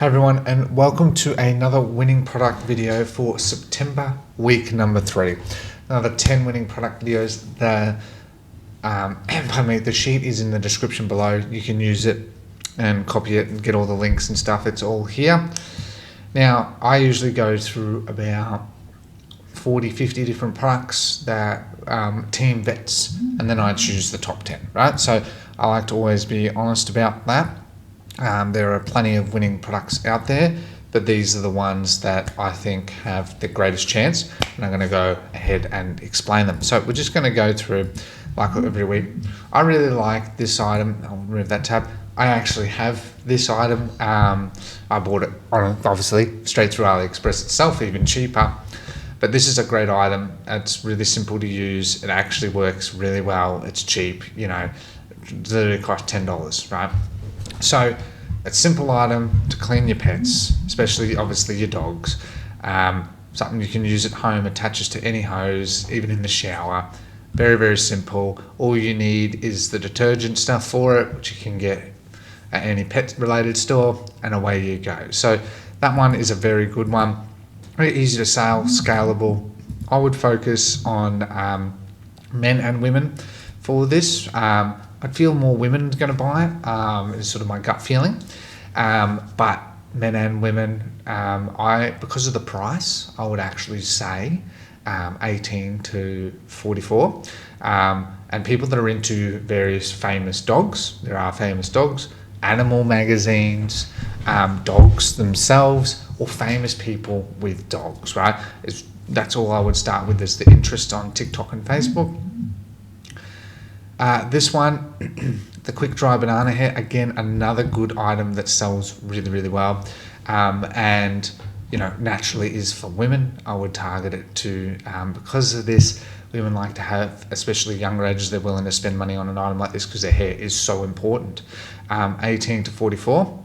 Hey everyone, and welcome to another winning product video for September week number 3. Another 10 winning product videos. The sheet is in the description below. You can use it and copy it and get all the links and stuff. It's all here. Now, I usually go through about 40-50 different products that team vets, and then I choose the top 10, right? So I like to always be honest about that. There are plenty of winning products out there, but these are the ones that I think have the greatest chance, and I'm going to go ahead and explain them. So we're just going to go through like every week. I really like this item. I'll remove that tab. I actually have this item. I bought it obviously straight through AliExpress itself, even cheaper. But this is a great item. It's really simple to use. It actually works really well. It's cheap. You know, it literally costs $10, right? So it's a simple item to clean your pets, especially obviously your dogs. Something you can use at home, attaches to any hose, even in the shower. Very, very simple. All you need is the detergent stuff for it, which you can get at any pet related store, and away you go. So that one is a very good one. Very easy to sell, scalable. I would focus on men and women for this. I'd feel more women are going to buy it, is sort of my gut feeling. But men and women, because of the price, I would actually say 18 to 44. And people that are into various famous dogs, there are famous dogs, animal magazines, dogs themselves, or famous people with dogs, right? That's all I would start with, is the interest on TikTok and Facebook. This one, the quick dry banana hair, again, another good item that sells really, really well. And, you know, naturally is for women. I would target it to, because of this, women like to have, especially younger ages, they're willing to spend money on an item like this because their hair is so important. 18 to 44.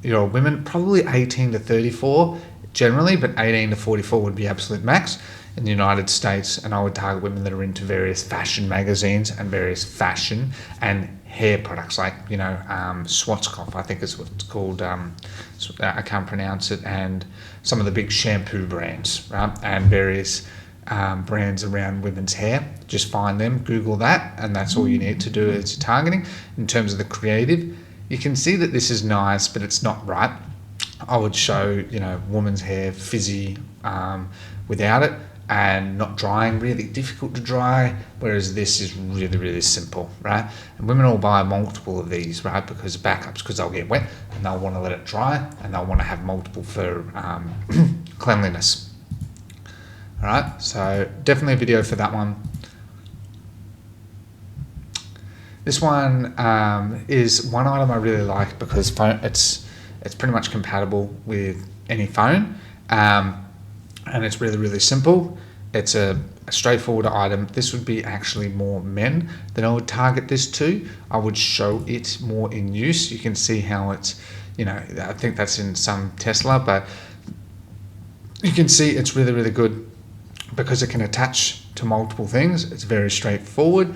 Women, probably 18 to 34 generally, but 18 to 44 would be absolute max in the United States, and I would target women that are into various fashion magazines and various fashion and hair products, like, Schwarzkopf, I think is what it's called. I can't pronounce it, and some of the big shampoo brands, right? And various brands around women's hair. Just find them, Google that, and that's all you need to do as you're targeting. In terms of the creative, you can see that this is nice, but it's not right. I would show, woman's hair fizzy without it, and not drying, really difficult to dry, whereas this is really, really simple, right? And women will buy multiple of these, right, because of backups, because they'll get wet and they'll want to let it dry, and they'll want to have multiple for cleanliness. All right, so definitely a video for that one. This one is one item I really like because it's pretty much compatible with any phone. And it's really, really simple. It's a straightforward item. This would be actually more men that I would target this to. I would show it more in use. You can see how it's, I think that's in some Tesla, but you can see it's really, really good because it can attach to multiple things. It's very straightforward.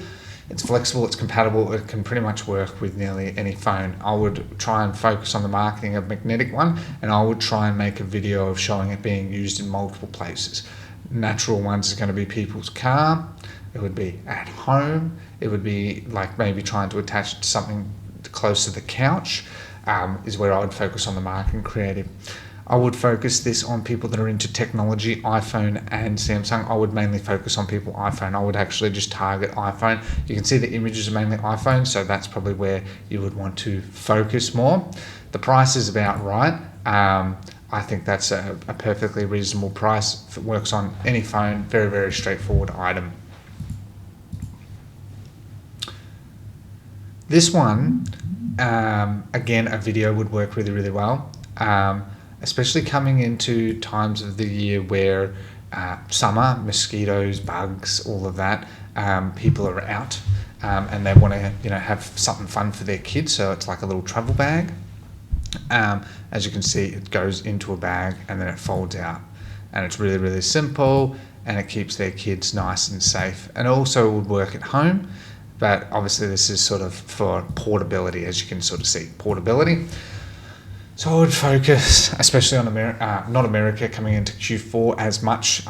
It's flexible, it's compatible, it can pretty much work with nearly any phone. I would try and focus on the marketing of a magnetic one, and I would try and make a video of showing it being used in multiple places. Natural ones is going to be people's car, it would be at home, it would be like maybe trying to attach to something close to the couch, is where I would focus on the marketing creative. I would focus this on people that are into technology, iPhone and Samsung. I would mainly focus on people iPhone. I would actually just target iPhone. You can see the images are mainly iPhone, so that's probably where you would want to focus more. The price is about right. I think that's a perfectly reasonable price. If it works on any phone, very, very straightforward item. This one, again, a video would work really, really well. Especially coming into times of the year where summer, mosquitoes, bugs, all of that, people are out and they want to have something fun for their kids, so it's like a little travel bag. As you can see, it goes into a bag and then it folds out, and it's really, really simple, and it keeps their kids nice and safe, and also would work at home. But obviously this is sort of for portability, as you can sort of see, portability. So I would focus, especially on not America coming into Q4 as much.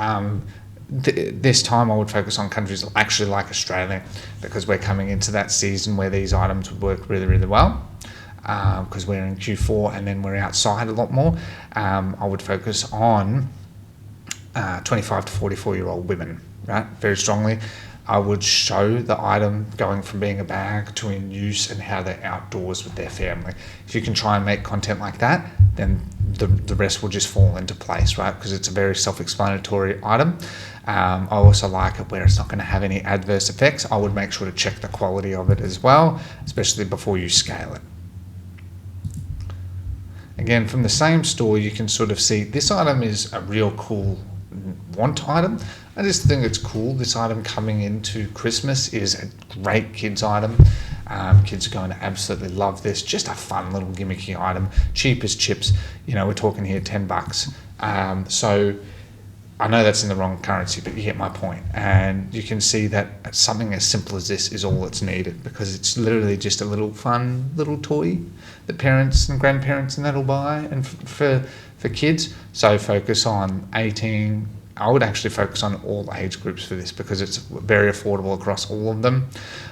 This time I would focus on countries actually like Australia, because we're coming into that season where these items would work really, really well, because we're in Q4 and then we're outside a lot more. I would focus on 25 to 44-year-old women, right, very strongly. I would show the item going from being a bag to in use and how they're outdoors with their family. If you can try and make content like that, then the rest will just fall into place, right? Because it's a very self-explanatory item. I also like it where it's not going to have any adverse effects. I would make sure to check the quality of it as well, especially before you scale it. Again, from the same store, you can sort of see this item is a real cool want item. I just think it's cool. This item coming into Christmas is a great kids item. Kids are going to absolutely love this. Just a fun little gimmicky item, cheap as chips. You know, we're talking here $10. So I know that's in the wrong currency, but you get my point. And you can see that something as simple as this is all that's needed, because it's literally just a little fun little toy that parents and grandparents and that'll buy, and for kids. So focus on 18. I would actually focus on all age groups for this, because it's very affordable across all of them.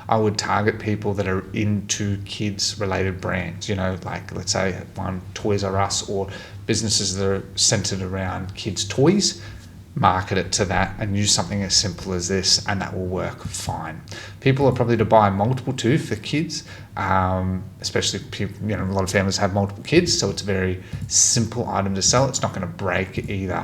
I would target people that are into kids related brands, you know, like let's say one Toys R Us, or businesses that are centered around kids toys. Market it to that and use something as simple as this, and that will work fine. People are probably to buy multiple too for kids, especially people, you know, a lot of families have multiple kids, so it's a very simple item to sell. It's not going to break either.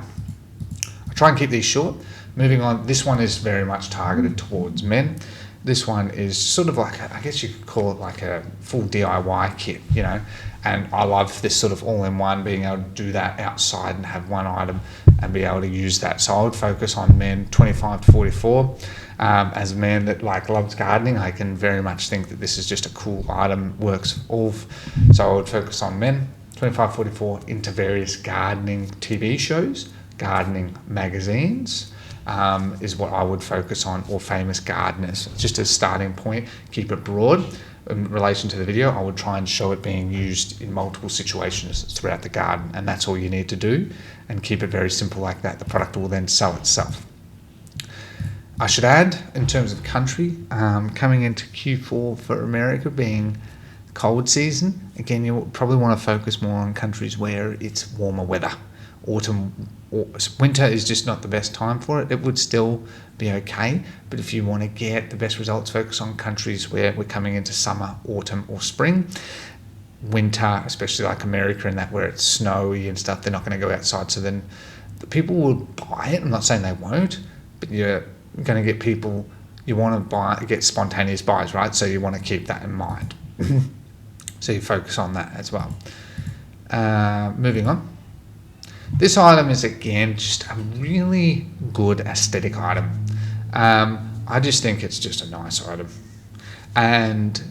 I try and keep these short. Moving on, this one is very much targeted towards men. This one is sort of like, I guess you could call it like a full DIY kit, you know, and I love this sort of all-in-one, being able to do that outside and have one item and be able to use that. So I would focus on men 25 to 44. As a man that like loves gardening, I can very much think that this is just a cool item, works all. So I would focus on men 25 to 44 into various gardening TV shows, gardening magazines, is what I would focus on, or famous gardeners. Just as a starting point, keep it broad. In relation to the video, I would try and show it being used in multiple situations throughout the garden, and that's all you need to do, and keep it very simple like that. The product will then sell itself. I should add, in terms of country, coming into Q4 for America being cold season, again, you probably want to focus more on countries where it's warmer weather. Winter is just not the best time for it. It would still be okay, but if you want to get the best results, focus on countries where we're coming into summer, autumn, or spring. Winter, especially like America and that, where it's snowy and stuff, they're not going to go outside, so then the people will buy it. I'm not saying they won't, but you're going to get people, you want to get spontaneous buys, right? So you want to keep that in mind. So you focus on that as well. Moving on. This item is, again, just a really good aesthetic item. I just think it's just a nice item. And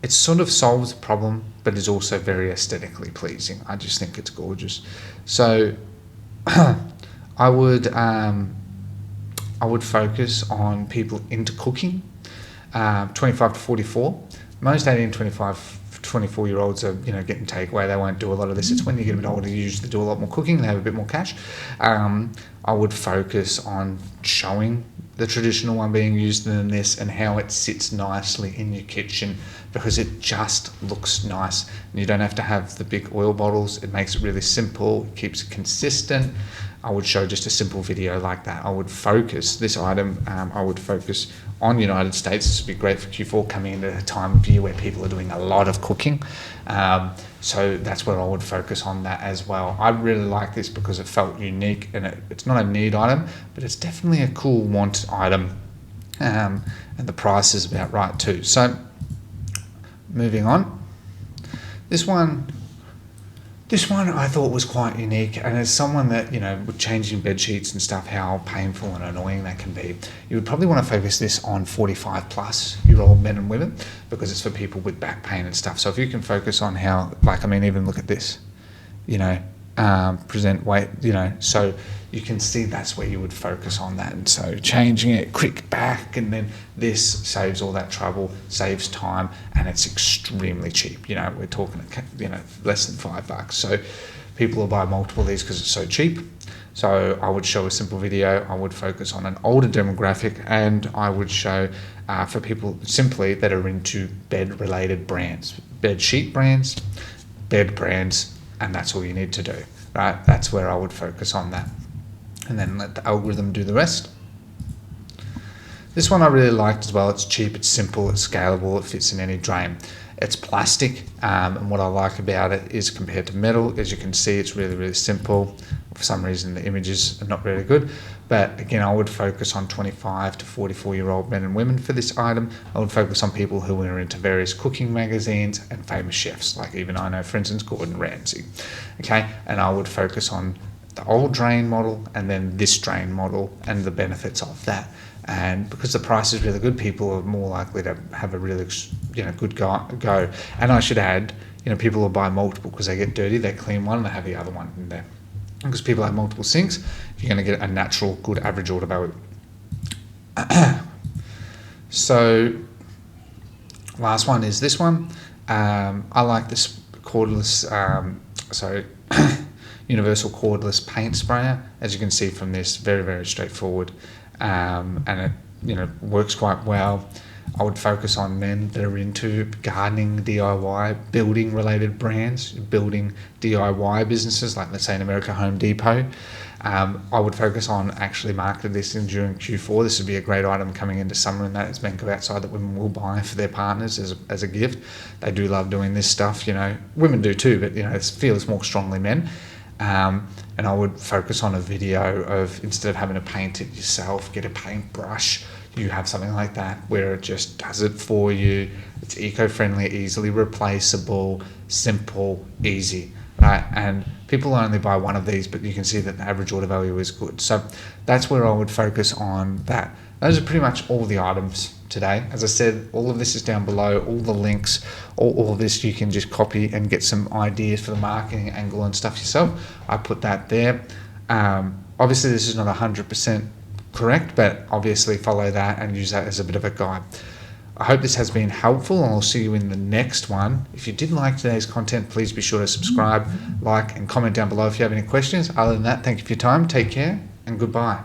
it sort of solves the problem, but is also very aesthetically pleasing. I just think it's gorgeous. So I would focus on people into cooking, 25 to 44. Most 18, 25, 24-year-olds are, you know, getting takeaway. They won't do a lot of this. It's when you get a bit older, you usually do a lot more cooking. They have a bit more cash. I would focus on showing the traditional one being used in this and how it sits nicely in your kitchen, because it just looks nice. And you don't have to have the big oil bottles. It makes it really simple. It keeps it consistent. I would show just a simple video like that. I would focus this item. I would focus on United States. This would be great for Q4, coming into a time of year where people are doing a lot of cooking. So that's where I would focus on that as well. I really like this because it felt unique, and it's not a need item, but it's definitely a cool want item. And the price is about right too. So moving on. This one I thought was quite unique, and as someone that, you know, with changing bed sheets and stuff, how painful and annoying that can be, you would probably want to focus this on 45-plus-year-old men and women, because it's for people with back pain and stuff. So if you can focus on how, like, I mean, even look at this, you know, present weight, you know, so you can see that's where you would focus on that. And so changing it, quick back, and then this saves all that trouble, saves time, and it's extremely cheap. We're talking, less than $5. So people will buy multiple of these because it's so cheap. So I would show a simple video. I would focus on an older demographic, and I would show for people simply that are into bed-related brands, bed sheet brands, bed brands, and that's all you need to do, right? That's where I would focus on that, and then let the algorithm do the rest. This one I really liked as well. It's cheap, it's simple, it's scalable, it fits in any drain. It's plastic, and what I like about it is compared to metal, as you can see, it's really, really simple. For some reason, the images are not really good. But again, I would focus on 25 to 44-year-old men and women for this item. I would focus on people who are into various cooking magazines and famous chefs, like even I know, for instance, Gordon Ramsay. Okay, and I would focus on the old drain model and then this drain model and the benefits of that. And because the price is really good, people are more likely to have a really, good go. And I should add, people will buy multiple because they get dirty, they clean one, and they have the other one in there. Because people have multiple sinks, you're going to get a natural, good average order value. So, last one is this one. I like this cordless, universal cordless paint sprayer. As you can see from this, very, very straightforward. And it works quite well. I would focus on men that are into gardening, DIY, building related brands, building DIY businesses, like let's say in America, Home Depot. I would focus on actually marketing this during Q4. This would be a great item coming into summer, and that it's been go outside that women will buy for their partners as a gift. They do love doing this stuff, women do too, but it feels more strongly men. And I would focus on a video of, instead of having to paint it yourself, get a paintbrush, you have something like that where it just does it for you. It's eco-friendly, easily replaceable, simple, easy, right? And people only buy one of these, but you can see that the average order value is good. So that's where I would focus on that. Those are pretty much all the items today. As I said, all of this is down below, all the links, all of this you can just copy and get some ideas for the marketing angle and stuff yourself. I put that there. Obviously this is not 100% correct, but obviously follow that and use that as a bit of a guide. I hope this has been helpful, and I'll see you in the next one. If you did like today's content, please be sure to subscribe, like, and comment down below if you have any questions. Other than that, thank you for your time, take care, and goodbye.